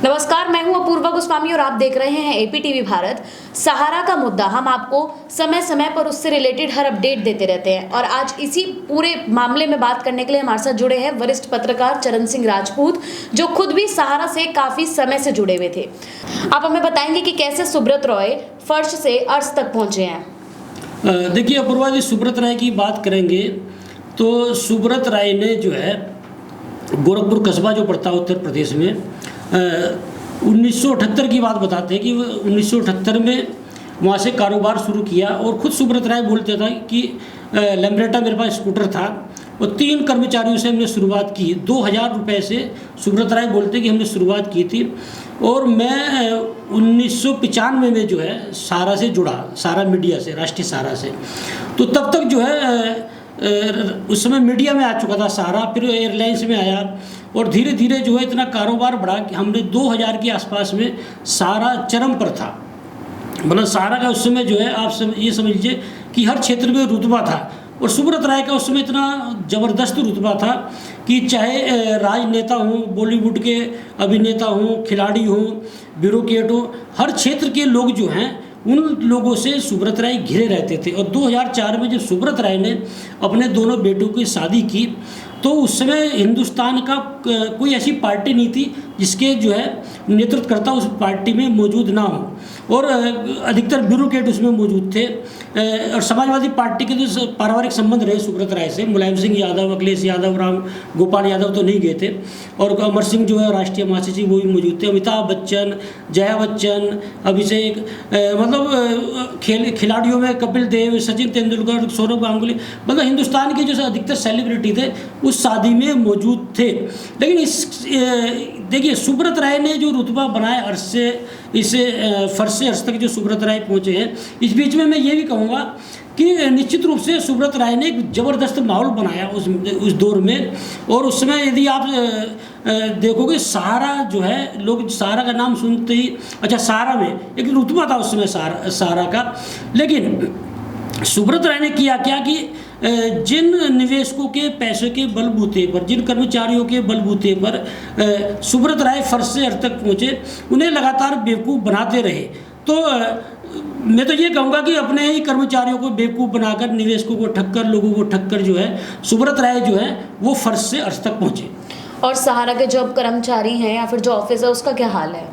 नमस्कार, मैं हूं अपूर्वा गोस्वामी और आप देख रहे हैं एपीटीवी भारत। सहारा का मुद्दा, हम आपको समय समय पर उससे रिलेटेड हर अपडेट देते रहते हैं और आज इसी पूरे मामले में बात करने के लिए हमारे साथ जुड़े हैं वरिष्ठ पत्रकार चरण सिंह राजपूत, जो खुद भी सहारा से काफी समय से जुड़े हुए थे। आप हमें बताएंगे कि कैसे सुब्रत रॉय फर्श से अर्श तक पहुंचे हैं। देखिए अपूर्वा जी, सुब्रत राय की बात करेंगे तो सुब्रत राय ने जो है गोरखपुर कस्बा जो पड़ता है उत्तर प्रदेश में 1978 की बात बताते हैं कि 1978 में वहाँ से कारोबार शुरू किया। और ख़ुद सुब्रत राय बोलते था कि लैम्ब्रेटा मेरे पास स्कूटर था और 3 कर्मचारियों से हमने शुरुआत की। 2000 रुपये से सुब्रत राय बोलते कि हमने शुरुआत की थी। और मैं 1995 में जो है सहारा से जुड़ा, सहारा मीडिया से, राष्ट्रीय सहारा से। तो तब तक जो है उस समय मीडिया में आ चुका था सहारा, फिर एयरलाइंस में आया और धीरे धीरे जो है इतना कारोबार बढ़ा कि हमने 2000 के आसपास में सहारा चरम पर था। मतलब सहारा का उस समय जो है आप ये समझ लीजिए कि हर क्षेत्र में रुतबा था। और सुब्रत राय का उस समय इतना ज़बरदस्त रुतबा था कि चाहे राजनेता हों, बॉलीवुड के अभिनेता हों, खिलाड़ी हों, ब्यूरोक्रेट हों, हर क्षेत्र के लोग जो हैं उन लोगों से सुब्रत राय घिरे रहते थे। और 2004 में जब सुब्रत राय ने अपने दोनों बेटों की शादी की तो उस समय हिंदुस्तान का कोई ऐसी पार्टी नहीं थी जिसके जो है नेतृत्वकर्ता उस पार्टी में मौजूद ना हो। और अधिकतर ब्यूरोक्रेट उसमें मौजूद थे। और समाजवादी पार्टी के जो पारिवारिक संबंध रहे सुब्रत राय से, मुलायम सिंह यादव, अखिलेश यादव, राम गोपाल यादव तो नहीं गए थे। और अमर सिंह जो है राष्ट्रीय महासचिव वो भी मौजूद थे, अमिताभ बच्चन, जया बच्चन, अभिषेक, मतलब खिलाड़ियों में कपिल देव, सचिन तेंदुलकर, सौरभ गांगुली, मतलब हिंदुस्तान के जो अधिकतर सेलिब्रिटी थे उस शादी में मौजूद थे। लेकिन देखिए सुब्रत राय ने जो रुतबा बनाया अर्श से इसे फर्श से अर्श तक जो सुब्रत राय पहुंचे हैं, इस बीच में मैं ये भी कहूँगा कि निश्चित रूप से सुब्रत राय ने एक ज़बरदस्त माहौल बनाया उस दौर में। और उस समय यदि आप देखोगे सहारा जो है, लोग सहारा का नाम सुनते ही अच्छा सहारा में एक रुतबा था उस समय सहारा का। लेकिन सुब्रत राय ने किया क्या कि जिन निवेशकों के पैसे के बलबूते पर, जिन कर्मचारियों के बलबूते पर सुब्रत राय फर्श से अर्श तक पहुँचे, उन्हें लगातार बेवकूफ़ बनाते रहे। तो मैं तो ये कहूँगा कि अपने ही कर्मचारियों को बेवकूफ़ बनाकर, निवेशकों को ठक्कर, लोगों को ठक्कर जो है सुब्रत राय जो है वो फर्श से अर्श तक पहुँचे। और सहारा के जो कर्मचारी हैं या फिर जो ऑफिस है उसका क्या हाल है?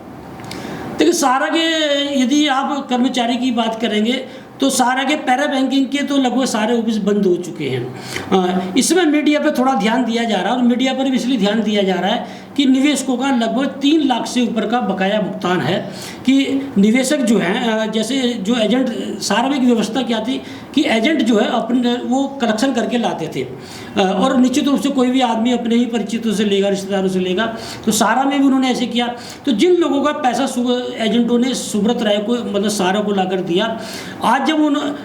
देखिए सहारा के यदि आप कर्मचारी की बात करेंगे तो सहारा के पैरा बैंकिंग के तो लगभग सारे ऑफिस बंद हो चुके हैं। इसमें मीडिया पे थोड़ा ध्यान दिया जा रहा है और मीडिया पर भी इसलिए ध्यान दिया जा रहा है कि निवेशकों का लगभग 3 लाख से ऊपर का बकाया भुगतान है। कि निवेशक जो हैं, जैसे जो एजेंट, सहारा में एक व्यवस्था क्या थी कि एजेंट जो है अपने वो कलेक्शन करके लाते थे और निश्चित रूप से कोई भी आदमी अपने ही परिचितों से लेगा, रिश्तेदारों से लेगा। तो सहारा में भी उन्होंने ऐसे किया। तो जिन लोगों का पैसा एजेंटों ने सुब्रत राय को, मतलब सहारा को लाकर दिया, आज जब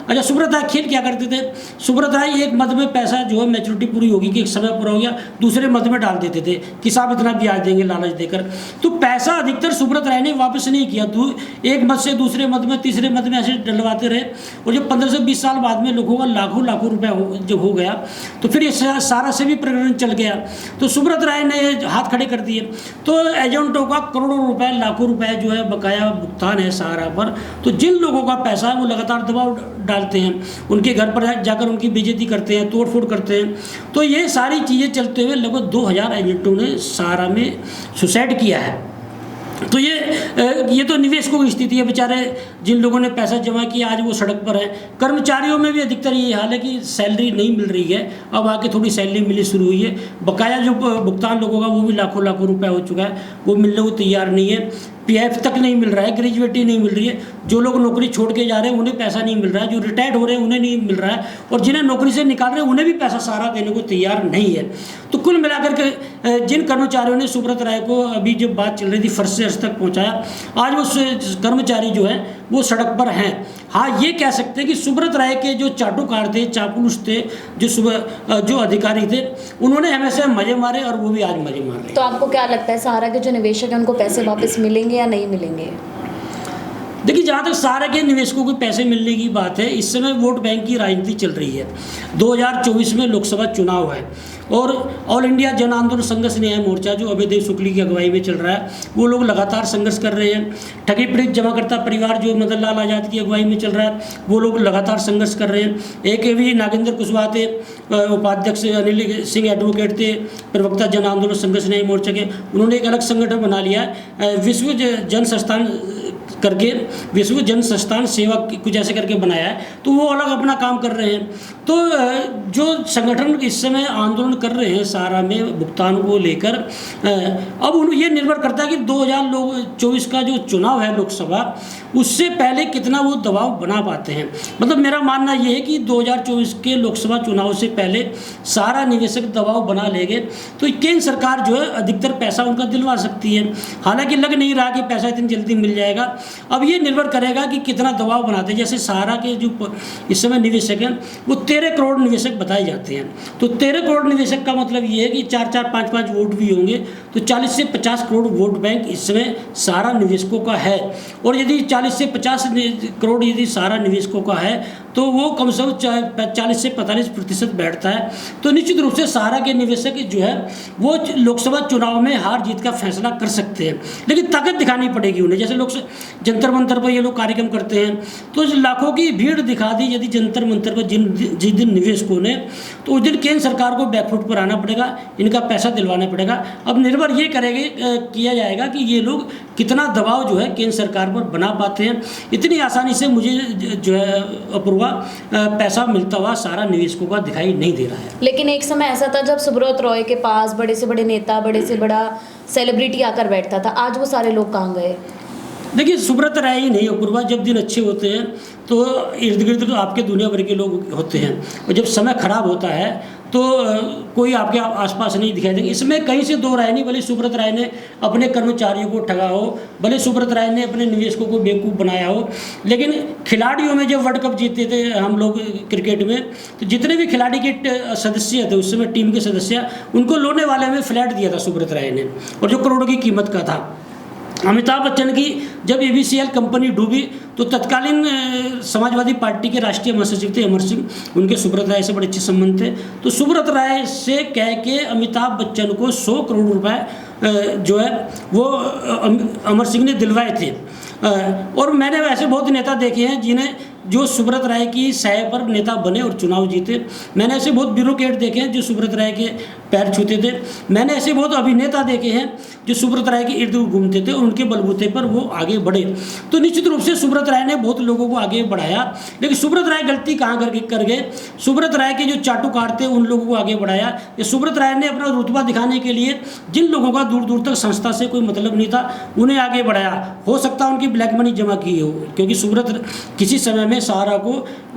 अच्छा सुब्रत राय खेल क्या करते थे, सुब्रत राय एक मद में पैसा जो है मैच्योरिटी पूरी होगी कि एक समय पूरा हो गया, दूसरे मद में डाल देते थे कि साहब इतना ब्याज देंगे लालच देकर। तो पैसा अधिकतर सुब्रत राय ने वापस नहीं किया। तो एक मद से दूसरे मद में, तीसरे मद में ऐसे डलवाते रहे। और जब 15 से 20 साल बाद में लोगों का लाखों रुपए जब हो गया तो फिर ये सहारा से भी प्रकरण चल गया। तो सुब्रत राय ने हाथ खड़े कर दिए। तो एजेंटों का करोड़ों रुपए, लाखों रुपए जो है बकाया भुगतान है सहारा पर। तो जिन लोगों का पैसा है वो लगातार दबाव डालते हैं, उनके घर पर जाकर उनकी बेइज्जती करते हैं, तोड़फोड़ करते हैं। तो ये सारी चीज़ें चलते हुए लगभग 2000 एजेंटों ने सहारा में सुसाइड किया है। तो ये तो निवेशकों की स्थिति है। बेचारे जिन लोगों ने पैसा जमा किया आज वो सड़क पर है। कर्मचारियों में भी अधिकतर ये हाल है कि सैलरी नहीं मिल रही है, अब आके थोड़ी सैलरी मिलनी शुरू हुई है। बकाया जो भुगतान लोगों का वो भी लाखों रुपए हो चुका है, वो मिलने को तैयार नहीं है। पीएफ तक नहीं मिल रहा है, ग्रेजुएटी नहीं मिल रही है। जो लोग नौकरी छोड़ के जा रहे हैं उन्हें पैसा नहीं मिल रहा है, जो रिटायर्ड हो रहे हैं उन्हें नहीं मिल रहा है, और जिन्हें नौकरी से निकाल रहे हैं उन्हें भी पैसा सहारा देने को तैयार नहीं है। तो कुल मिलाकर के जिन कर्मचारियों ने सुब्रत राय को अभी जब बात चल रही थी फर्श से अर्श तक पहुँचाया, आज वो कर्मचारी जो है वो सड़क पर हैं। हाँ, ये कह सकते हैं कि सुब्रत राय के जो चाटुकार थे, चापलूस थे, जो अधिकारी थे, उन्होंने हमेशा मजे मारे और वो भी आज मजे मार रहे हैं। तो आपको क्या लगता है सहारा के जो निवेशक हैं उनको पैसे वापस मिलेंगे या नहीं मिलेंगे? देखिए, जहाँ तक सारे के निवेशकों को पैसे मिलने की बात है, इस समय वोट बैंक की राजनीति चल रही है। 2024 में लोकसभा चुनाव है और ऑल इंडिया जन आंदोलन संघर्ष न्याय मोर्चा जो अभय देव शुक्ल की अगुवाई में चल रहा है, वो लोग लगातार संघर्ष कर रहे हैं। ठगी पीड़ित जमाकर्ता परिवार जो मदन लाल आज़ाद की अगुवाई में चल रहा है, वो लोग लगातार संघर्ष कर रहे हैं। AKV नागेंद्र कुशवाहा थे, उपाध्यक्ष अनिल सिंह एडवोकेट थे, प्रवक्ता जन आंदोलन संघर्ष न्याय मोर्चा के, उन्होंने एक अलग संगठन बना लिया है, विश्व जन संस्थान करके, विश्व जन संस्थान सेवा कुछ ऐसे करके बनाया है, तो वो अलग अपना काम कर रहे हैं। तो जो संगठन इस समय आंदोलन कर रहे हैं सारा में भुगतान को लेकर, अब ये निर्भर करता है कि 2024 का जो चुनाव है लोकसभा, उससे पहले कितना वो दबाव बना पाते हैं। मतलब मेरा मानना ये है कि 2024 के लोकसभा चुनाव से पहले सारा निवेशक दबाव बना लेंगे तो केंद्र सरकार जो है अधिकतर पैसा उनका दिलवा सकती है। हालांकि लग नहीं रहा कि पैसा इतनी जल्दी मिल जाएगा। अब ये निर्भर करेगा कि कितना दबाव बनाते हैं। जैसे सहारा के जो इस समय निवेशक हैं वो 13 करोड़ निवेशक बताए जाते हैं। तो 13 करोड़ निवेशक का मतलब ये है कि 4-4, 5-5 वोट भी होंगे तो 40 से 50 करोड़ वोट बैंक इस समय सहारा निवेशकों का है। और यदि 40 से 50 करोड़ यदि सहारा निवेशकों का है तो वो कम से कम 40 से 45% बैठता है। तो निश्चित रूप से सहारा के निवेशक जो है वो लोकसभा चुनाव में हार जीत का फैसला कर सकते हैं, लेकिन ताकत दिखानी पड़ेगी उन्हें। जैसे लोग जंतर मंतर पर ये लोग कार्यक्रम करते हैं तो लाखों की भीड़ दिखा दी यदि जंतर मंतर पर जिस दिन निवेशकों ने, तो उस दिन केंद्र सरकार को बैकफुट पर आना पड़ेगा, इनका पैसा दिलवाना पड़ेगा। अब निर्भर ये किया जाएगा कि ये लोग कितना दबाव जो है केंद्र सरकार पर बना पाते हैं। इतनी आसानी से मुझे जो है अपूर्वा पैसा मिलता हुआ सारा निवेशकों का दिखाई नहीं दे रहा है। लेकिन एक समय ऐसा था जब सुब्रत रॉय के पास बड़े से बड़े नेता, बड़े से बड़ा सेलिब्रिटी आकर बैठता था, आज वो सारे लोग कहाँ गए? देखिए, सुब्रत राय ही नहीं, अपूर्वा, जब दिन अच्छे होते हैं तो इर्द गिर्द आपके दुनिया भर के लोग होते हैं, और जब समय खराब होता है तो कोई आपके आसपास नहीं दिखाई देंगे। इसमें कहीं से दो राय नहीं। भले सुब्रत राय ने अपने कर्मचारियों को ठगा हो, भले सुब्रत राय ने अपने निवेशकों को बेवकूफ़ बनाया हो, लेकिन खिलाड़ियों में जब वर्ल्ड कप जीते थे हम लोग क्रिकेट में, तो जितने भी खिलाड़ी के सदस्य थे उस समय टीम के सदस्य, उनको लोने वाले में फ्लैट दिया था सुब्रत राय ने, और जो करोड़ों की कीमत का था। अमिताभ बच्चन की जब ABCL कंपनी डूबी तो तत्कालीन समाजवादी पार्टी के राष्ट्रीय महासचिव थे अमर सिंह, उनके सुब्रत राय से बड़े अच्छे संबंध थे। तो सुब्रत राय से कह के अमिताभ बच्चन को 100 करोड़ रुपए जो है वो अमर सिंह ने दिलवाए थे। और मैंने वैसे बहुत नेता देखे हैं जिन्हें जो सुब्रत राय की सहाय पर नेता बने और चुनाव जीते। मैंने ऐसे बहुत ब्यूरोक्रेट देखे हैं जो सुब्रत राय के पैर छूते थे। मैंने ऐसे बहुत अभिनेता देखे हैं जो सुब्रत राय के इर्द गिर्द घूमते थे और उनके बलबूते पर वो आगे बढ़े। तो निश्चित रूप से सुब्रत राय ने बहुत लोगों को आगे बढ़ाया, लेकिन सुब्रत राय गलती कहाँ कर गए? सुब्रत राय के जो चाटुकार थे उन लोगों को आगे बढ़ाया। ये सुब्रत राय ने अपना रुतबा दिखाने के लिए जिन लोगों का दूर दूर तक संस्था से कोई मतलब नहीं था उन्हें आगे बढ़ाया। हो सकता है उनकी ब्लैक मनी जमा की हो, क्योंकि सुब्रत किसी समय में सहारा को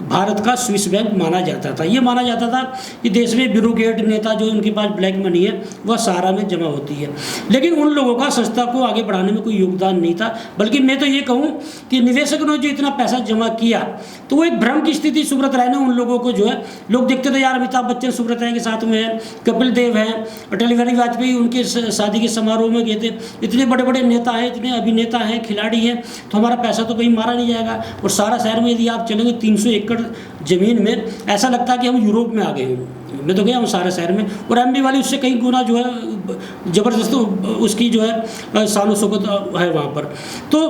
भारत का स्विस बैंक माना जाता था। ये माना जाता था कि देश में ब्यूरोक्रेट नेता जो उनके पास ब्लैक मनी है वह सहारा में जमा होती है, लेकिन उन लोगों का संस्था को आगे बढ़ाने में कोई योगदान नहीं था। बल्कि मैं तो ये कहूँ कि निवेशक ने जो इतना पैसा जमा किया तो वो एक भ्रम की स्थिति सुब्रत राय ने उन लोगों को जो है, लोग देखते थे यार अमिताभ बच्चन सुब्रत राय के साथ में है, कपिल देव हैं, अटल बिहारी वाजपेयी उनके शादी के समारोह में गए थे, इतने बड़े बड़े नेता हैं, इतने अभिनेता हैं, खिलाड़ी हैं, तो हमारा पैसा तो कहीं मारा नहीं जाएगा। और सारा शहर में यदि आप चलेंगे 300 एकड़ ज़मीन में, ऐसा लगता है कि हम यूरोप में आ गए हैं। मैं तो गया हूँ सारे शहर में, और MB वाली उससे कहीं गुना जो है ज़बरदस्त उसकी जो है शान शौकत है वहाँ पर। तो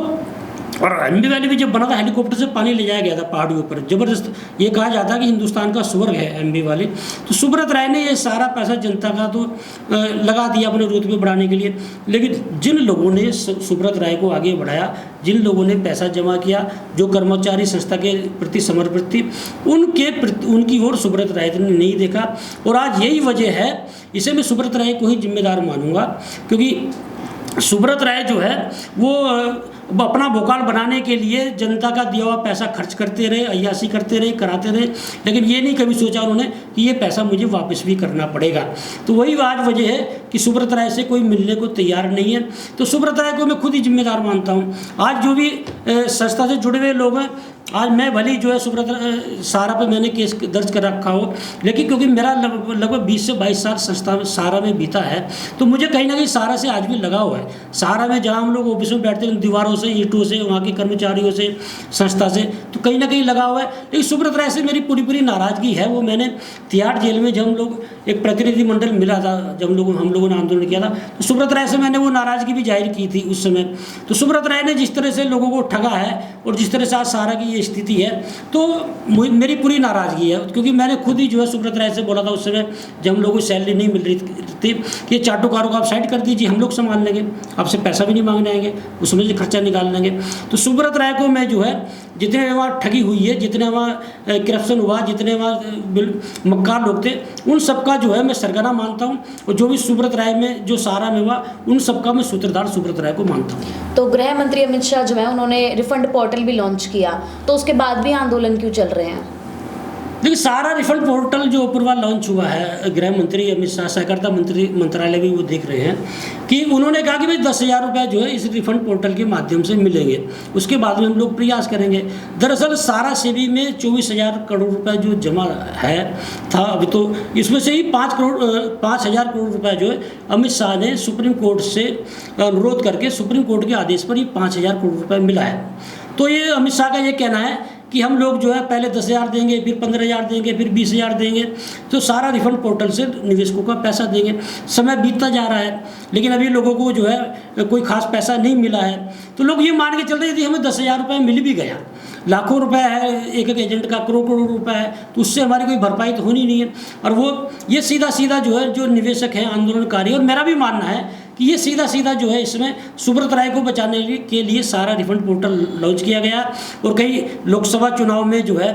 और MB वैली भी जब बना था हेलीकॉप्टर से पानी ले जाया गया था पहाड़ियों पर, ज़बरदस्त। ये कहा जाता है कि हिंदुस्तान का स्वर्ग है MB वाली। तो सुब्रत राय ने ये सारा पैसा जनता का तो लगा दिया अपने रुतबे बढ़ाने के लिए, लेकिन जिन लोगों ने सुब्रत राय को आगे बढ़ाया, जिन लोगों ने पैसा जमा किया, जो कर्मचारी संस्था के प्रति समर्पित थी, उनकी ओर सुब्रत राय ने नहीं देखा। और आज यही वजह है, इसे मैं सुब्रत राय को ही जिम्मेदार मानूंगा, क्योंकि सुब्रत राय जो है वो अपना भोकाल बनाने के लिए जनता का दिया हुआ पैसा खर्च करते रहे, अय्याशी करते रहे, कराते रहे, लेकिन ये नहीं कभी सोचा उन्होंने कि ये पैसा मुझे वापस भी करना पड़ेगा। तो वही आज वजह है कि सुब्रत राय से कोई मिलने को तैयार नहीं है। तो सुब्रत राय को मैं खुद ही जिम्मेदार मानता हूँ। आज जो भी संस्था से जुड़े हुए लोग हैं आज मैं भली जो है सुब्रत सहारा पे मैंने केस दर्ज कर रखा हो, लेकिन क्योंकि मेरा लगभग 20 से 22 साल संस्था में सहारा में बीता है, तो मुझे कहीं ना कहीं सहारा से आज भी लगा हुआ है। सहारा में जहाँ हम लोग ऑफिस में बैठते हैं, दीवारों से, ईंटों से, वहाँ के कर्मचारियों से, संस्था से, तो कहीं ना कहीं लगा हुआ है। लेकिन सुब्रत राय से मेरी पूरी नाराज़गी है। वो मैंने तिहाड़ जेल में जब हम लोग एक प्रतिनिधिमंडल मिला था, जब हम लोगों ने आंदोलन किया था, तो सुब्रत राय से मैंने वो नाराज़गी भी जाहिर की थी उस समय। तो सुब्रत राय ने जिस तरह से लोगों को ठगा है और जिस तरह से आज सहारा की ये स्थिति है, तो मेरी पूरी नाराज़गी है। क्योंकि मैंने खुद ही जो है सुब्रत राय से बोला था उस समय, जब हम लोगों को सैलरी नहीं मिल रही थी, कि ये चाटुकारों को आप साइड कर दीजिए, हम लोग संभाल लेंगे, आपसे पैसा भी नहीं मांगने आएंगे, उसमें से खर्चा निकाल लेंगे। तो सुब्रत राय को मैं जो है, जितने वहाँ ठगी हुई है, जितने वहाँ करप्शन हुआ, जितने वहाँ मक्कार लोग थे, उन सबका जो है मैं सरगना मानता हूँ। और जो भी सुब्रत राय में जो सहारा में हुआ, उन सबका मैं सूत्रधार सुब्रत राय को मानता हूँ। तो गृह मंत्री अमित शाह जो है, उन्होंने रिफंड पोर्टल भी लॉन्च किया, तो उसके बाद भी आंदोलन क्यों चल रहे हैं? देखिए, सारा रिफंड पोर्टल जो पूर्वा लॉन्च हुआ है, गृह मंत्री अमित शाह, सहकारिता मंत्रालय भी वो देख रहे हैं कि उन्होंने कहा कि भाई 10,000 रुपये जो है इस रिफंड पोर्टल के माध्यम से मिलेंगे, उसके बाद में हम लोग प्रयास करेंगे। दरअसल सारा सेवी में 24,000 करोड़ रुपए जो जमा है था अभी, तो इसमें से ही 5,000 करोड़ रुपए जो है अमित शाह ने सुप्रीम कोर्ट से अनुरोध करके सुप्रीम कोर्ट के आदेश पर ही 5,000 करोड़ रुपये मिला है। तो ये अमित शाह का ये कहना है कि हम लोग जो है पहले 10,000 देंगे, फिर 15,000 देंगे, फिर 20,000 देंगे, तो सारा रिफंड पोर्टल से निवेशकों का पैसा देंगे। समय बीतता जा रहा है, लेकिन अभी लोगों को जो है कोई खास पैसा नहीं मिला है। तो लोग ये मान के चल रहे हैं यदि हमें 10,000 रुपये मिल भी गया, लाखों रुपए है एक एजेंट का, करोड़ रुपए है, तो उससे हमारी कोई भरपाई तो होनी नहीं है। और वो ये सीधा जो है, जो निवेशक हैं आंदोलनकारी, और मेरा भी मानना है कि ये सीधा जो है, इसमें सुब्रत राय को बचाने के लिए सारा रिफंड पोर्टल लॉन्च किया गया। और कई लोकसभा चुनाव में जो है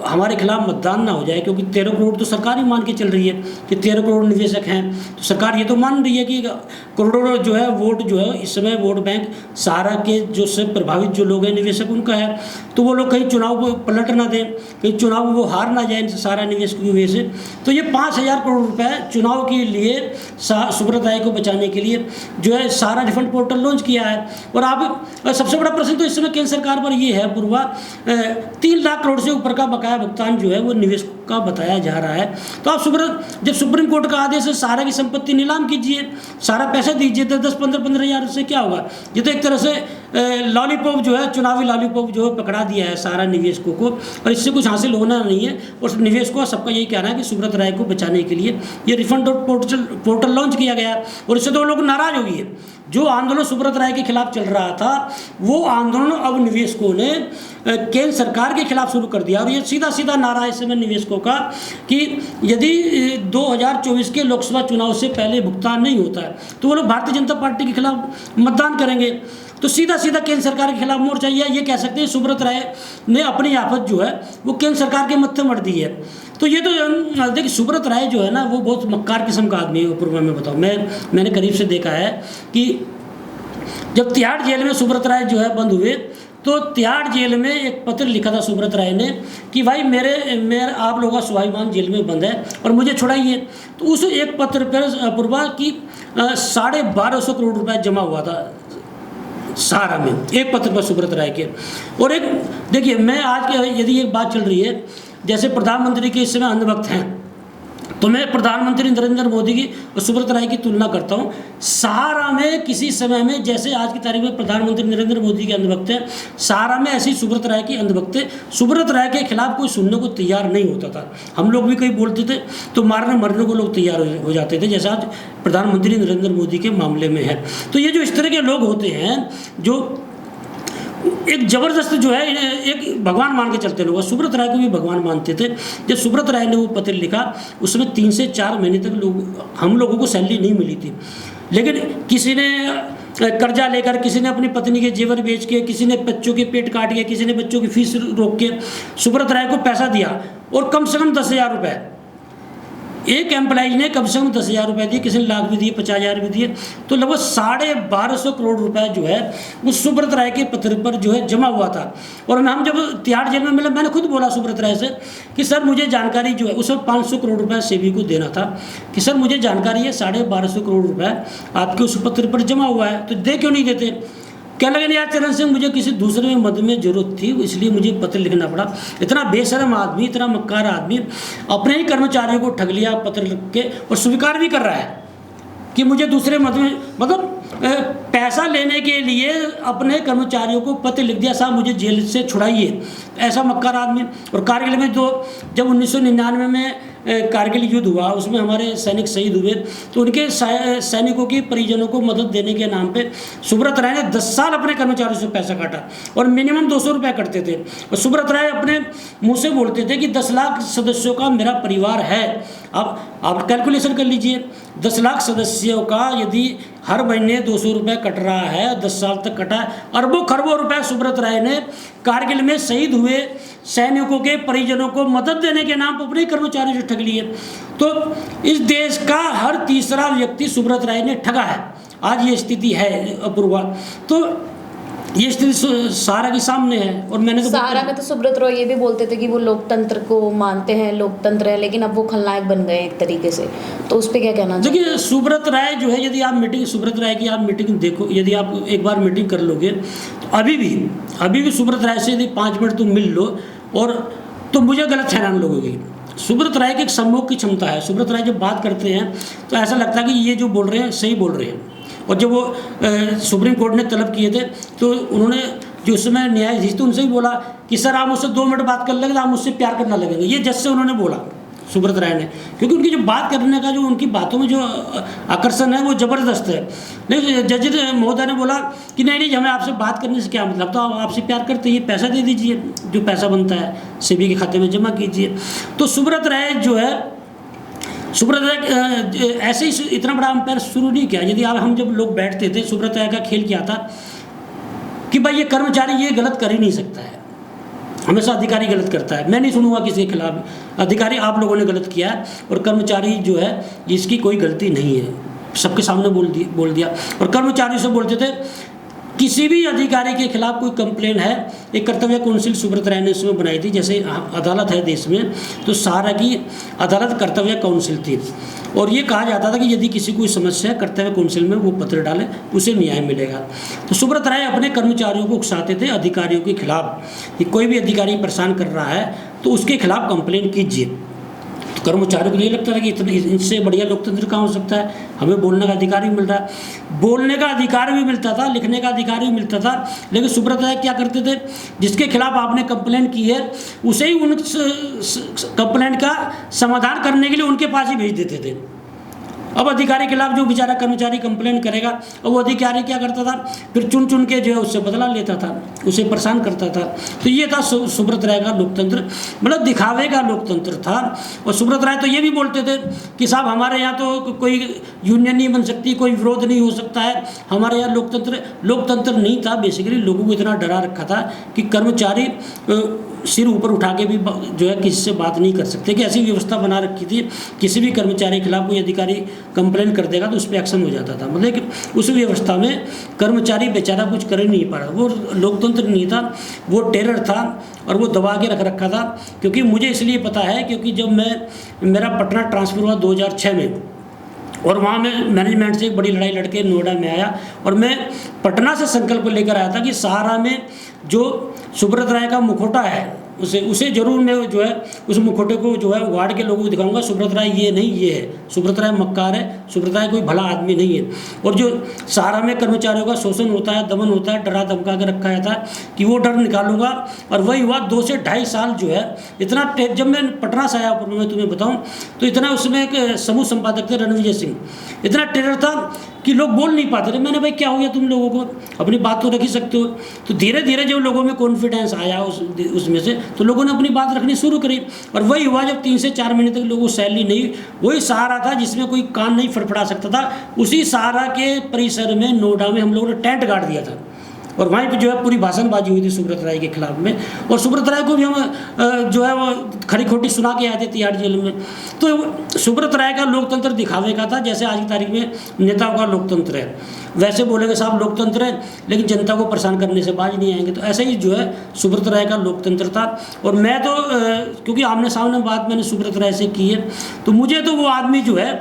हमारे खिलाफ मतदान ना हो जाए, क्योंकि 13 करोड़ तो सरकार ही मान के चल रही है कि 13 करोड़ निवेशक हैं, तो सरकार ये तो मान रही है कि करोड़ों जो है वोट जो है इस समय वोट बैंक सहारा के जो से प्रभावित जो लोग हैं निवेशक उनका है, तो वो लोग कहीं चुनाव को पलट ना दें, कहीं चुनाव में वो हार ना जाए सारा निवेशकों की वजह से। तो ये 5,000 करोड़ रुपये चुनाव के लिए सुब्रत राय को बचाने के लिए जो है सारा रिफंड पोर्टल लॉन्च किया है। और आप सबसे बड़ा प्रश्न तो इस समय केंद्र सरकार पर ये है पूर्वा, 3 लाख करोड़ से ऊपर का बकाया भुगतान जो है वो निवेशकों का बताया जा रहा है। तो आप जब सुप्रीम कोर्ट का आदेश है सारा की संपत्ति नीलाम कीजिए, सारा पैसा दीजिए, तो 10-15 हज़ार से क्या होगा? ये तो एक तरह से लॉलीपॉप जो है, चुनावी लॉलीपॉप जो है पकड़ा दिया है सारा निवेशकों को, और इससे कुछ हासिल होना नहीं है। और निवेशकों का सबका यही कहना है कि सुब्रत राय को बचाने के लिए ये रिफंड पोर्टल लॉन्च किया गया, और इससे तो लोग नाराज हो गए। जो आंदोलन सुब्रत राय के खिलाफ चल रहा था, वो आंदोलन अब निवेशकों ने केंद्र सरकार के खिलाफ शुरू कर दिया। और ये सीधा नारा है इस समय निवेशकों का कि यदि 2024 के लोकसभा चुनाव से पहले भुगतान नहीं होता है तो वो लोग भारतीय जनता पार्टी के खिलाफ मतदान करेंगे। तो सीधा केंद्र सरकार के खिलाफ मोर्चा ये कह सकते हैं सुब्रत राय ने अपनी आफत जो है वो केंद्र सरकार के मत्थे मर दी है। तो ये तो देखिए, सुब्रत राय जो है ना वो बहुत मक्कार किस्म का आदमी है। पूर्व में बताऊँ, मैंने करीब से देखा है कि जब तिहाड़ जेल में सुब्रत राय जो है बंद हुए, तो तिहाड़ जेल में एक पत्र लिखा था सुब्रत राय ने कि भाई मेरे आप लोगों का स्वाभिमान जेल में बंद है और मुझे छुड़ाइए। तो उस एक पत्र पर पूर्वा की 1250 करोड़ रुपए जमा हुआ था सहारा में, एक पत्र पर सुब्रत राय के। और एक देखिए, मैं आज के यदि एक बात चल रही है, जैसे प्रधानमंत्री के इस समय अंधभक्त हैं, तो मैं प्रधानमंत्री नरेंद्र मोदी की और सुब्रत राय की तुलना करता हूँ। सहारा में किसी समय में जैसे आज की तारीख में प्रधानमंत्री नरेंद्र मोदी के अंधभक्त हैं, सहारा में ऐसी सुब्रत राय की अंधभक्त है। सुब्रत राय के खिलाफ कोई सुनने को तैयार नहीं होता था। हम लोग भी कहीं बोलते थे तो मारने मरने को लोग तैयार हो जाते थे, जैसा आज प्रधानमंत्री नरेंद्र मोदी के मामले में है। तो ये जो इस तरह के लोग होते हैं जो एक ज़बरदस्त जो है, एक भगवान मान के चलते लोग, सुब्रत राय को भी भगवान मानते थे। जब सुब्रत राय ने वो पत्र लिखा, उसमें 3 से 4 महीने तक हम लोगों को सैलरी नहीं मिली थी। लेकिन किसी ने कर्जा लेकर, किसी ने अपनी पत्नी के जेवर बेच के, किसी ने बच्चों के पेट काट के, किसी ने बच्चों की फीस रोक के सुब्रत राय को पैसा दिया, और कम से कम 10,000 रुपये। एक एम्प्लॉय ने कम से कम 10,000 रुपये दिए, किसी ने लाख भी दिए, 50,000 भी दिए। तो लगभग 1250 करोड़ रुपए जो है उस सुब्रत राय के पत्र पर जो है जमा हुआ था। और हम जब तिहाड़ जेल में मिले, मैंने खुद बोला सुब्रत राय से कि सर मुझे जानकारी जो है, उस वक्त 500 करोड़ रुपये सेबी को देना था, कि सर मुझे जानकारी है 1250 करोड़ रुपये आपके उस पत्र पर जमा हुआ है, तो दे क्यों नहीं देते? क्या लगे यार चरण सिंह, मुझे किसी दूसरे मद में जरूरत थी, इसलिए मुझे पत्र लिखना पड़ा। इतना बेशर्म आदमी, इतना मक्कार आदमी अपने ही कर्मचारियों को ठग लिया पत्र लिख के, और स्वीकार भी कर रहा है कि मुझे दूसरे मद में, मतलब पैसा लेने के लिए अपने कर्मचारियों को पत्र लिख दिया, साहब मुझे जेल से छुड़ाइए। ऐसा मक्कार आदमी। और कारगिल में जब 1999 में कारगिल युद्ध हुआ, उसमें हमारे सैनिक शहीद हुए, तो उनके सैनिकों की परिजनों को मदद देने के नाम पे सुब्रत राय ने 10 साल अपने कर्मचारियों से पैसा काटा, और मिनिमम 200 रुपये कटते थे। और सुब्रत राय अपने मुंह से बोलते थे कि 10 लाख सदस्यों का मेरा परिवार है। अब आप कैलकुलेशन कर लीजिए, 10 लाख सदस्यों का यदि हर महीने 200 रुपये कट रहा है, 10 साल तक कटा, अरबों खरबों रुपए सुब्रत राय ने कारगिल में शहीद हुए सैनिकों के परिजनों को मदद देने के नाम पर अपने कर्मचारियों से ठग लिए। तो इस देश का हर तीसरा व्यक्ति सुब्रत राय ने ठगा है। आज ये स्थिति है अपूर्वा। तो ये स्थिति सहारा के सामने है। और मैंने तो सहारा में तो सुब्रत राय ये भी बोलते थे कि वो लोकतंत्र को मानते हैं, लोकतंत्र है, लेकिन अब वो खलनायक बन गए एक तरीके से। तो उस पर क्या कहना? देखिए सुब्रत राय जो है, यदि आप सुब्रत राय की आप मीटिंग देखो, यदि आप एक बार मीटिंग कर लोगे, तो अभी भी सुब्रत राय से यदि 5 मिनट तुम मिल लो, और तो मुझे गलत ठहराने लोगोगी। सुब्रत राय की एक सम्मोहक की क्षमता है। सुब्रत राय जब बात करते हैं तो ऐसा लगता है कि ये जो बोल रहे हैं सही बोल रहे हैं। और जब वो सुप्रीम कोर्ट ने तलब किए थे, तो उन्होंने जो उस समय न्यायाधीश थे उनसे भी बोला कि सर आप मुझसे 2 मिनट बात कर लेंगे तो आप मुझसे प्यार करना लगेंगे। ये जज से उन्होंने बोला सुब्रत राय ने, क्योंकि उनकी जो बात करने का, जो उनकी बातों में जो आकर्षण है वो ज़बरदस्त है। नहीं, जज महोदय ने बोला कि नहीं हमें आपसे बात करने से क्या मतलब, तो आप आपसे प्यार करते ही पैसा दे दीजिए, जो पैसा बनता है सेबी के खाते में जमा कीजिए। तो सुब्रत राय जो है, सुब्रत राय ऐसे ही इतना बड़ा अंपायर शुरू नहीं किया। यदि हम जब लोग बैठते थे, सुब्रत राय का खेल क्या था कि भाई ये कर्मचारी ये गलत कर ही नहीं सकता है, हमेशा अधिकारी गलत करता है, मैं नहीं सुनूंगा किसी के खिलाफ, अधिकारी आप लोगों ने गलत किया है, और कर्मचारी जो है इसकी कोई गलती नहीं है, सबके सामने बोल दिया। और कर्मचारियों से बोलते थे किसी भी अधिकारी के खिलाफ कोई कंप्लेन है, एक कर्तव्य काउंसिल सुब्रत राय ने इसमें बनाई थी। जैसे अदालत है देश में, तो सहारा की अदालत कर्तव्य काउंसिल थी, और ये कहा जाता था कि यदि किसी कोई समस्या है कर्तव्य काउंसिल में वो पत्र डाले, उसे न्याय मिलेगा। तो सुब्रत राय अपने कर्मचारियों को उकसाते थे अधिकारियों के खिलाफ कि कोई भी अधिकारी परेशान कर रहा है तो उसके खिलाफ कंप्लेन कीजिए। तो कर्मचारियों को ये लगता था कि इनसे बढ़िया लोकतंत्र कहाँ हो सकता है, हमें बोलने का अधिकार भी मिल रहा है, बोलने का अधिकार भी मिलता था, लिखने का अधिकार भी मिलता था। लेकिन सुब्रत राय क्या करते थे, जिसके खिलाफ आपने कंप्लेन की है उसे ही उन कंप्लेन का समाधान करने के लिए उनके पास ही भेज देते थे। अब अधिकारी के खिलाफ जो बेचारा कर्मचारी कंप्लेन करेगा, और वो अधिकारी क्या करता था, फिर चुन के जो है उससे बदला लेता था, उसे परेशान करता था। तो ये था सुब्रत राय का लोकतंत्र, मतलब दिखावे का लोकतंत्र था। और सुब्रत राय तो ये भी बोलते थे कि साहब हमारे यहाँ तो कोई यूनियन नहीं बन सकती, कोई विरोध नहीं हो सकता है, हमारे यहाँ लोकतंत्र नहीं था। बेसिकली लोगों को इतना डरा रखा था कि कर्मचारी सिर ऊपर उठा के भी जो है किसी से बात नहीं कर सकते, कि ऐसी व्यवस्था बना रखी थी, किसी भी कर्मचारी के खिलाफ कोई अधिकारी कंप्लेन कर देगा तो उस पर एक्शन हो जाता था। मतलब कि उस व्यवस्था में कर्मचारी बेचारा कुछ कर ही नहीं पा रहा। वो लोकतंत्र नहीं था, वो टेरर था, और वो दबा के रखा था। क्योंकि मुझे इसलिए पता है क्योंकि जब मेरा पटना ट्रांसफ़र हुआ 2006 में, और वहाँ मैं मैनेजमेंट से एक बड़ी लड़ाई लड़के नोएडा में आया, और मैं पटना से संकल्प लेकर आया था कि सहारा में जो सुब्रत राय का मुखौटा है उसे जरूर मैं जो है उस मुखौटे को जो है वार्ड के लोगों को दिखाऊंगा, सुब्रत राय ये नहीं ये है, सुब्रत राय मक्कार है, सुब्रत राय कोई भला आदमी नहीं है। और जो सहारा में कर्मचारियों का शोषण होता है, दमन होता है, डरा धमका के रखा जाता है कि वो डर निकालूंगा। और वही हुआ 2 से 2.5 साल जो है इतना। जब मैं पटना से आया मैं तुम्हें बताऊँ तो इतना, उसमें एक समूह संपादक थे रणविजय सिंह, इतना टेरर था कि लोग बोल नहीं पाते थे। मैंने भाई क्या हो गया तुम लोगों को, अपनी बात तो रख ही सकते हो। तो धीरे धीरे जब लोगों में कॉन्फिडेंस आया उसमें से, तो लोगों ने अपनी बात रखनी शुरू करी। और वही हुआ जब 3 से 4 महीने तक लोगों को सैलरी नहीं, वही सहारा था जिसमें कोई कान नहीं फड़फड़ा सकता था। उसी सहारा के परिसर में नोएडा में हम लोगों ने टेंट गाड़ दिया था, और वहीं पे जो है पूरी भाषणबाजी हुई थी सुब्रत राय के खिलाफ में। और सुब्रत राय को भी हम जो है वो खरी खोटी सुना के आए थे तिहाड़ जेल में। तो सुब्रत राय का लोकतंत्र दिखावे का था, जैसे आज की तारीख में नेताओं का लोकतंत्र है। वैसे बोलेंगे साहब लोकतंत्र है, लेकिन जनता को परेशान करने से बाज नहीं आएंगे। तो ऐसा ही जो है सुब्रत राय का लोकतंत्र था। और मैं तो क्योंकि आमने सामने बात मैंने सुब्रत राय से की है, तो मुझे तो वो आदमी जो है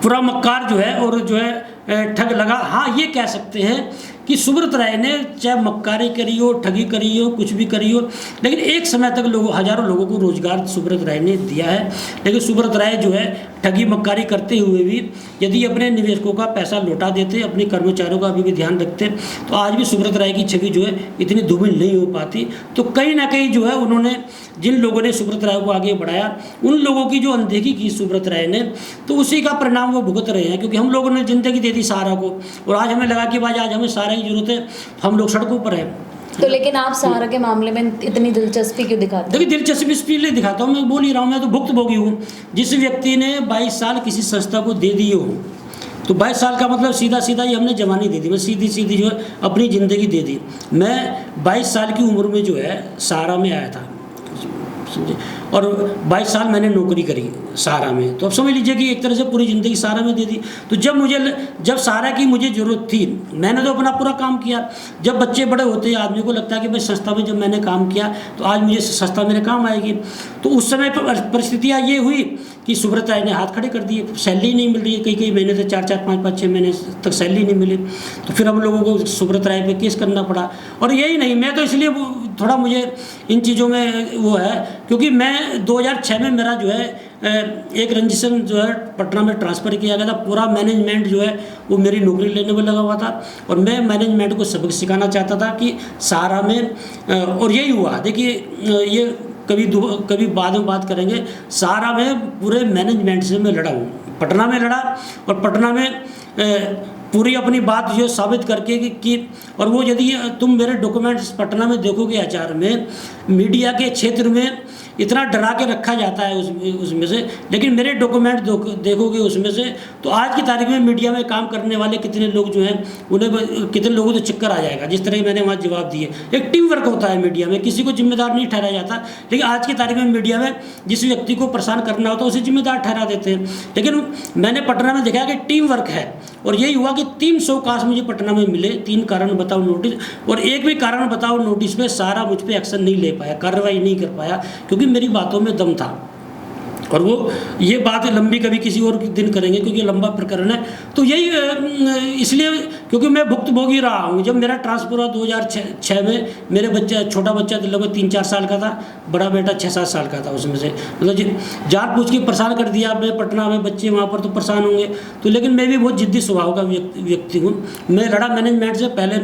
पूरा मक्कार जो है और जो है ठग लगा। हाँ, ये कह सकते हैं कि सुब्रत राय ने चाहे मक्कारी करी हो, ठगी करी हो, कुछ भी करी हो, लेकिन एक समय तक हजारों लोगों को रोजगार सुब्रत राय ने दिया है। लेकिन सुब्रत राय जो है ठगी मक्कारी करते हुए भी यदि अपने निवेशकों का पैसा लौटा देते, अपने कर्मचारियों का अभी भी ध्यान रखते, तो आज भी सुब्रत राय की छवि जो है इतनी धूमिल नहीं हो पाती। तो कहीं ना कहीं जो है उन्होंने, जिन लोगों ने सुब्रत राय को आगे बढ़ाया, उन लोगों की जो अनदेखी की सुब्रत राय ने, तो उसी का परिणाम वो भुगत रहे हैं। क्योंकि हम लोगों ने ज़िंदगी दे दी सहारा को, और आज हमें लगा कि भाई आज हमें सहारा की जरूरत है, हम लोग सड़कों पर हैं। तो लेकिन आप सहारा के मामले में इतनी दिलचस्पी क्यों दिखाते हैं? देखिए, दिलचस्पी इसलिए दिखाता हूँ, मैं बोल ही रहा हूँ, मैं तो भुक्तभोगी हूँ। जिस व्यक्ति ने 22 साल किसी संस्था को दे दिए हो, तो 22 साल का मतलब सीधा सीधा ये हमने जवानी दे दी, मैं सीधी सीधी जो है अपनी ज़िंदगी दे दी। मैं 22 साल की उम्र में जो है सहारा में आया था, समझे, और 22 साल मैंने नौकरी करी सहारा में। तो अब समझ लीजिए कि एक तरह से पूरी ज़िंदगी सहारा में दे दी। तो जब सहारा की मुझे ज़रूरत थी, मैंने तो अपना पूरा काम किया। जब बच्चे बड़े होते हैं, आदमी को लगता है कि भाई संस्था में जब मैंने काम किया तो आज मुझे संस्था मेरे काम आएगी। तो उस समय पर परिस्थितियाँ ये हुई कि सुब्रत राय ने हाथ खड़े कर दिए, सैलरी नहीं मिल रही है, कई महीने से 4-4, 5-5, 6 महीने तक सैलरी नहीं मिली। तो फिर हम लोगों को सुब्रत राय पे केस करना पड़ा। और यही नहीं, मैं तो इसलिए थोड़ा मुझे इन चीज़ों में वो है, क्योंकि मैं 2006 में मेरा जो है एक रजिस्ट्रेशन जो है पटना में ट्रांसफ़र किया गया था। पूरा मैनेजमेंट जो है वो मेरी नौकरी लेने में लगा हुआ था, और मैं मैनेजमेंट को सबक सिखाना चाहता था कि सहारा में, और यही हुआ। देखिए, ये कभी बाद में बात करेंगे। सहारा में पूरे मैनेजमेंट से मैं लड़ा हूँ, पटना में लड़ा, और पटना में पूरी अपनी बात जो साबित करके कि और वो यदि तुम मेरे डॉक्यूमेंट्स पटना में देखोगे, आचार में, मीडिया के क्षेत्र में इतना डरा के रखा जाता है उसमें से, लेकिन मेरे डॉक्यूमेंट देखोगे उसमें से, तो आज की तारीख में मीडिया में काम करने वाले कितने लोग जो हैं, उन्हें कितने लोगों को चक्कर आ जाएगा। जिस तरह मैंने वहाँ जवाब दिए, एक टीम वर्क होता है मीडिया में, किसी को जिम्मेदार नहीं ठहराया जाता। लेकिन आज की तारीख में मीडिया में जिस व्यक्ति को परेशान करना होता है उसे जिम्मेदार ठहरा देते हैं। लेकिन मैंने पटना में देखा कि टीम वर्क है, और यही हुआ कि 300 कास मुझे पटना में मिले। 3 कारण बताओ नोटिस, और एक भी कारण बताओ नोटिस पे सहारा मुझ पर एक्शन नहीं ले पाया, कार्रवाई नहीं कर पाया, क्योंकि मेरी बातों में दम था। और वो ये बात लंबी कभी किसी और दिन करेंगे, क्योंकि लंबा प्रकरण है। तो यही इसलिए क्योंकि मैं भुक्तभोगी रहा हूँ। जब मेरा ट्रांसफ़र हुआ 2006 में, मेरे छोटा बच्चा लगभग 3-4 साल का था, बड़ा बेटा 6-7 साल का था। उसमें से मतलब जान पूछ के परेशान कर दिया। मैं पटना में, बच्चे वहाँ पर तो परेशान होंगे। तो लेकिन मैं भी बहुत जिद्दी स्वभाव का व्यक्ति हूँ। मैं लड़ा मैनेजमेंट से, पहले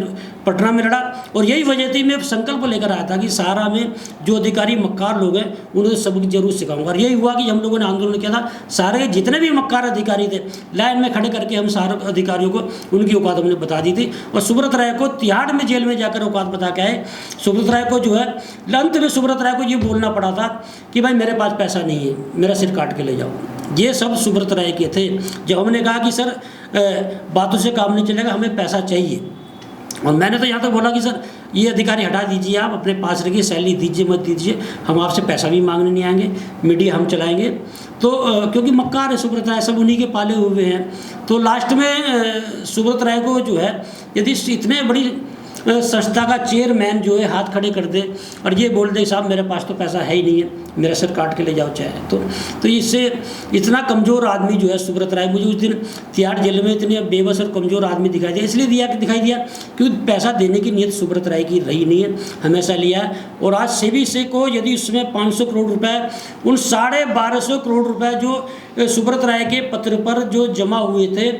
पटना में लड़ा, और यही वजह थी मैं संकल्प लेकर आया था कि सहारा में जो अधिकारी मक्कार लोग हैं उन्हें सबक जरूर सिखाऊंगा। और यही हुआ कि हम लोगों ने आंदोलन किया था। सारे जितने भी मक्कार अधिकारी थे, लाइन में खड़े करके हम सारे अधिकारियों को उनकी औकात हमने बता दी थी। और सुब्रत राय को तिहाड़ में जेल में जाकर औकात बता के आए। सुब्रत राय को जो है अंत में सुब्रत राय को ये बोलना पड़ा था कि भाई मेरे पास पैसा नहीं है, मेरा सिर काट के ले जाओ। ये सब सुब्रत राय के थे। जब हमने कहा कि सर बातों से काम नहीं चलेगा, हमें पैसा चाहिए, और मैंने तो यहाँ तक बोला कि सर ये अधिकारी हटा दीजिए, आप अपने पास रखिए, सैलरी दीजिए मत दीजिए, हम आपसे पैसा भी मांगने नहीं आएंगे, मीडिया हम चलाएंगे। तो क्योंकि मक्कार है सुब्रत राय, सब उन्हीं के पाले हुए हैं। तो लास्ट में सुब्रत राय को जो है यदि इतने बड़ी संस्था का चेयरमैन जो है हाथ खड़े कर दे और ये बोल दे साहब मेरे पास तो पैसा है ही नहीं है, मेरा सिर काट के ले जाओ चाहे, तो इससे इतना कमज़ोर आदमी जो है सुब्रत राय, मुझे उस दिन तिहाड़ जेल में इतने बेबस और कमज़ोर आदमी दिखाई दिया। इसलिए दिखाई दिया क्योंकि पैसा देने की नीयत सुब्रत राय की रही नहीं है, हमेशा लिया है। और आज सेबी से को यदि उसमें 500 करोड़ रुपए, उन 1250 करोड़ रुपए जो सुब्रत राय के पत्र पर जो जमा हुए थे,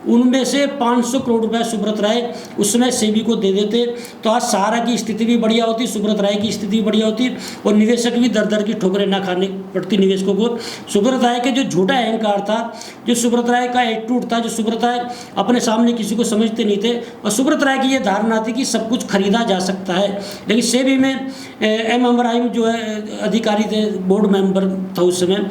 उनमें से 500 करोड़ रुपए सुब्रत राय उसमें सेबी को दे देते तो आज सहारा की स्थिति भी बढ़िया होती, सुब्रत राय की स्थिति भी बढ़िया होती और निवेशक भी दर दर की ठोकरें ना खाने पड़ती निवेशकों को। सुब्रत राय के जो झूठा अहंकार था, जो सुब्रत राय का एटीट्यूड था, जो सुब्रत राय अपने सामने किसी को समझते नहीं थे, और सुब्रत राय की ये धारणा थी कि सब कुछ खरीदा जा सकता है। लेकिन सेबी में एम अमराइम जो है अधिकारी थे, बोर्ड मेंबर था उस समय,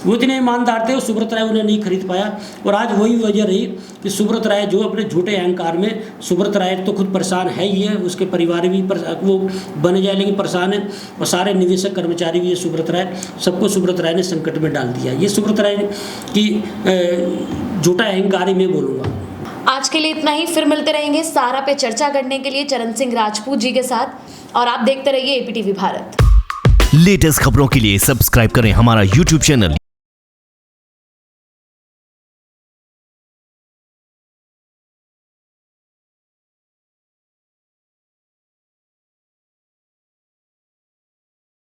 वो इतने ईमानदार थे और सुब्रत राय उन्हें नहीं खरीद पाया। और आज वही वजह रही कि सुब्रत राय जो अपने झूठे अहंकार में, सुब्रत राय तो खुद परेशान है ही है, उसके परिवार भी वो बन जाए लेकिन परेशान है, और सारे निवेशक कर्मचारी भी ये सुब्रत राय, सबको सुब्रत राय ने संकट में डाल दिया। ये सुब्रत राय की झूठा अहंकार ही मैं बोलूँगा। आज के लिए इतना ही, फिर मिलते रहेंगे सहारा पे चर्चा करने के लिए चरण सिंह राजपूत जी के साथ, और आप देखते रहिए एपीटीवी भारत। लेटेस्ट खबरों के लिए सब्सक्राइब करें हमारा YouTube चैनल